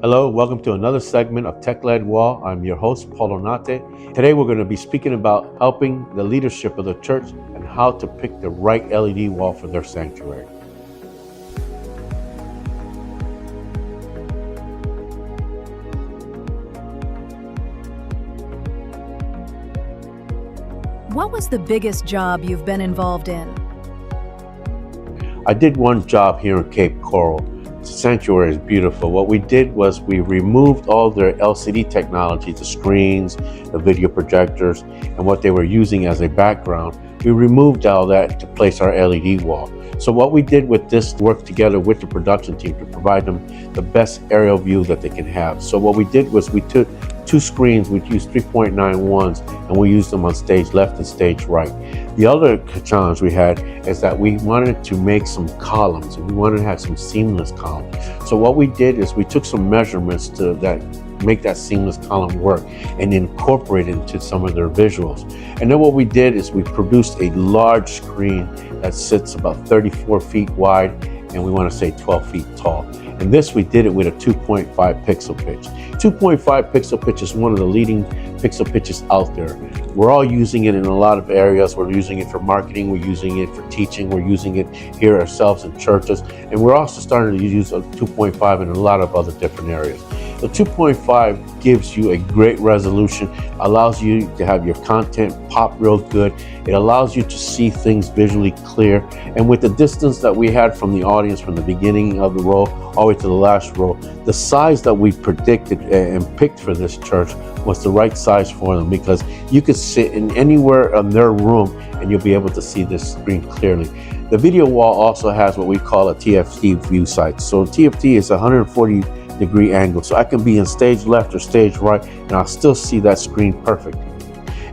Hello, welcome to another segment of TechledWall. I'm your host, Paulo Nate. Today we're going to be speaking about helping the leadership of the church and how to pick the right LED wall for their sanctuary. What was the biggest job you've been involved in? I did one job here in Cape Coral. The sanctuary is beautiful. What we did was we removed all their LCD technology, the screens, the video projectors, and what they were using as a background. We removed all that to place our LED wall. So what we did with this, work together with the production team to provide them the best aerial view that they can have. So what we did was we took two screens, we used 3.91s, and we used them on stage left and stage right. The other challenge we had is that we wanted to make some columns, and we wanted to have some seamless columns. So what we did is we took some measurements to make that seamless column work and incorporate it into some of their visuals. And then what we did is we produced a large screen that sits about 34 feet wide, and we want to say 12 feet tall. And this, we did it with a 2.5 pixel pitch. 2.5 pixel pitch is one of the leading pixel pitches out there. We're all using it in a lot of areas. We're using it for marketing, we're using it for teaching, we're using it here ourselves in churches, and we're also starting to use a 2.5 in a lot of other different areas. The 2.5 gives you a great resolution, allows you to have your content pop real good. It allows you to see things visually clear. And with the distance that we had from the audience from the beginning of the row all the way to the last row, the size that we predicted and picked for this church was the right size for them, because you could sit in anywhere in their room and you'll be able to see this screen clearly. The video wall also has what we call a TFT view sight. So TFT is 140-degree angle, so I can be in stage left or stage right and I'll still see that screen perfectly.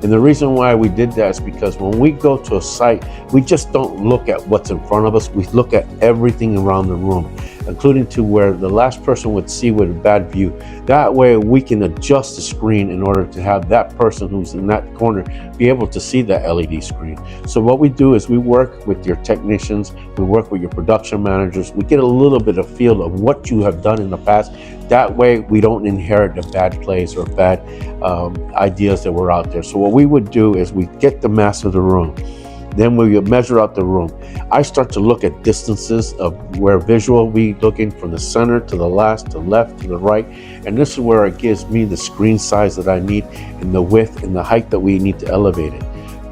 And the reason why we did that is because when we go to a site, we just don't look at what's in front of us, we look at everything around the room, including to where the last person would see with a bad view. That way we can adjust the screen in order to have that person who's in that corner be able to see that LED screen. So what we do is we work with your technicians, we work with your production managers, we get a little bit of feel of what you have done in the past. That way we don't inherit the bad plays or bad ideas that were out there. So what we would do is we get the mass of the room. Then we measure out the room. I start to look at distances of where visual we looking from the center to the last, to the left, to the right. And this is where it gives me the screen size that I need and the width and the height that we need to elevate it.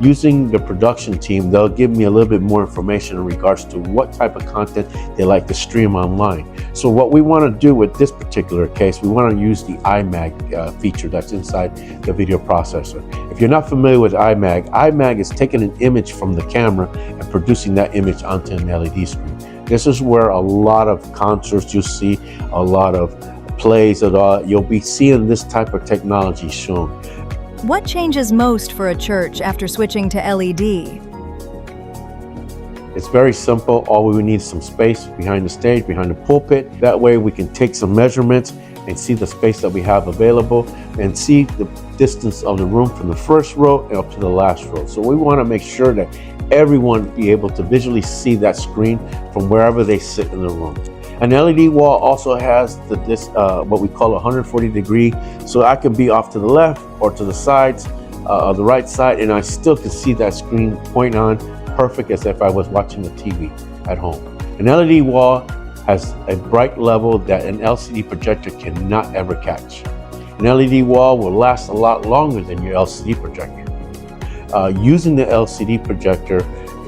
Using the production team, they'll give me a little bit more information in regards to what type of content they like to stream online. So what we want to do with this particular case, we want to use the iMag feature that's inside the video processor. If you're not familiar with iMag is taking an image from the camera and producing that image onto an LED screen. This is where a lot of concerts you'll see, a lot of plays at all, you'll be seeing this type of technology shown. What changes most for a church after switching to LED? It's very simple. All we need is some space behind the stage, behind the pulpit. That way we can take some measurements and see the space that we have available and see the distance of the room from the first row and up to the last row. So we want to make sure that everyone be able to visually see that screen from wherever they sit in the room. An LED wall also has what we call 140-degree, so I can be off to the left or to the sides, or the right side, and I still can see that screen point on perfect as if I was watching the TV at home. An LED wall has a bright level that an LCD projector cannot ever catch. An LED wall will last a lot longer than your LCD projector. Using the LCD projector,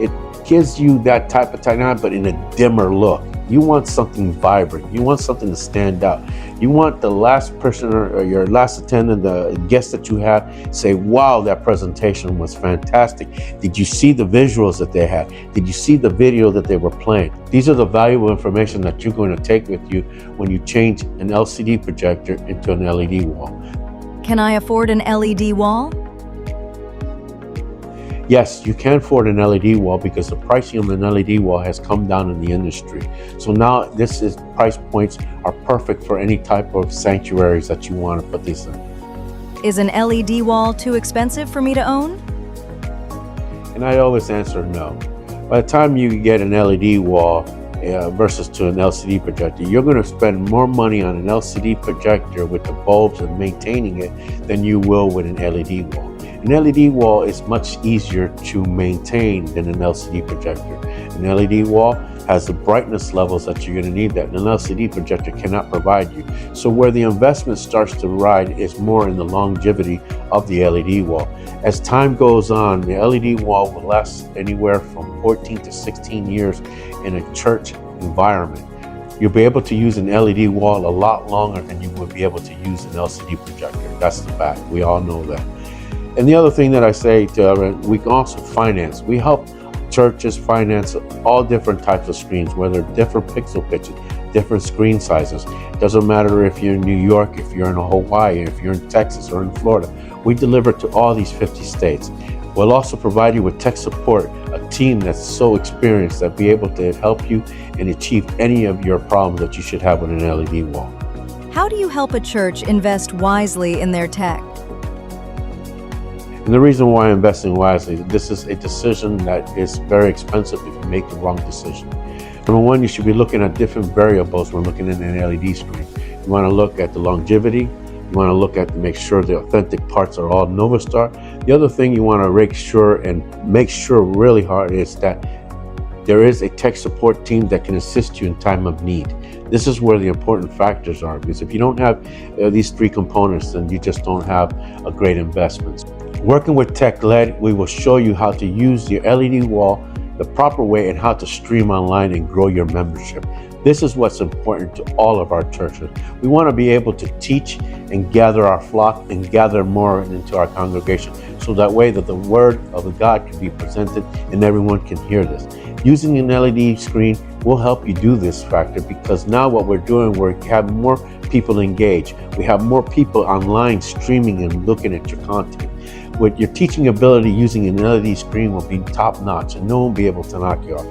it gives you that type of technology, but in a dimmer look. You want something vibrant. You want something to stand out. You want the last person or your last attendant, the guest that you have, say, wow, that presentation was fantastic. Did you see the visuals that they had? Did you see the video that they were playing? These are the valuable information that you're going to take with you when you change an LCD projector into an LED wall. Can I afford an LED wall? Yes, you can afford an LED wall because the pricing of an LED wall has come down in the industry. So now price points are perfect for any type of sanctuaries that you want to put this in. Is an LED wall too expensive for me to own? And I always answer no. By the time you get an LED wall, versus to an LCD projector. You're going to spend more money on an LCD projector with the bulbs and maintaining it than you will with an LED wall. An LED wall is much easier to maintain than an LCD projector. An LED wall has the brightness levels that you're going to need that an LCD projector cannot provide you. So where the investment starts to ride is more in the longevity of the LED wall. As time goes on, the LED wall will last anywhere from 14 to 16 years in a church environment. You'll be able to use an LED wall a lot longer than you would be able to use an LCD projector. That's the fact. We all know that. And the other thing that I say to everyone, we can also finance. We help churches finance all different types of screens, whether different pixel pitches, different screen sizes. Doesn't matter if you're in New York, if you're in Hawaii, if you're in Texas or in Florida. We deliver to all these 50 states. We'll also provide you with tech support, a team that's so experienced that be able to help you and achieve any of your problems that you should have with an LED wall. How do you help a church invest wisely in their tech? And the reason why investing wisely, this is a decision that is very expensive if you make the wrong decision. Number one, you should be looking at different variables when looking at an LED screen. You want to look at the longevity. You want to look at to make sure the authentic parts are all Novastar. The other thing you want to make sure really hard is that there is a tech support team that can assist you in time of need. This is where the important factors are, because if you don't have these three components, then you just don't have a great investment. Working with TechLED, we will show you how to use your LED wall the proper way and how to stream online and grow your membership. This is what's important to all of our churches. We want to be able to teach and gather our flock and gather more into our congregation, so that way that the word of God can be presented and everyone can hear this. Using an LED screen will help you do this factor, because now what we're doing, we have more people engaged. We have more people online streaming and looking at your content. With your teaching ability, using an LED screen will be top notch and no one will be able to knock you off.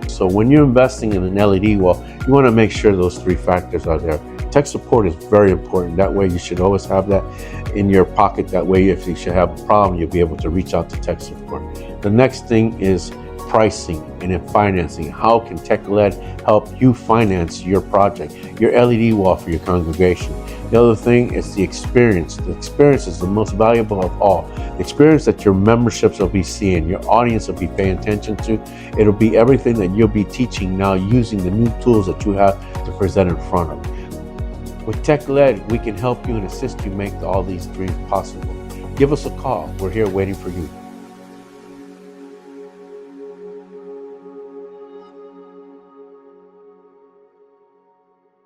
So when you're investing in an LED wall, you want to make sure those three factors are there. Tech support is very important. That way you should always have that in your pocket. That way if you should have a problem, you'll be able to reach out to tech support. The next thing is pricing and in financing. How can TechLED help you finance your project, your LED wall for your congregation? The other thing is the experience. The experience is the most valuable of all. The experience that your memberships will be seeing, your audience will be paying attention to. It'll be everything that you'll be teaching now using the new tools that you have to present in front of. With TechLED, we can help you and assist you make all these dreams possible. Give us a call. We're here waiting for you.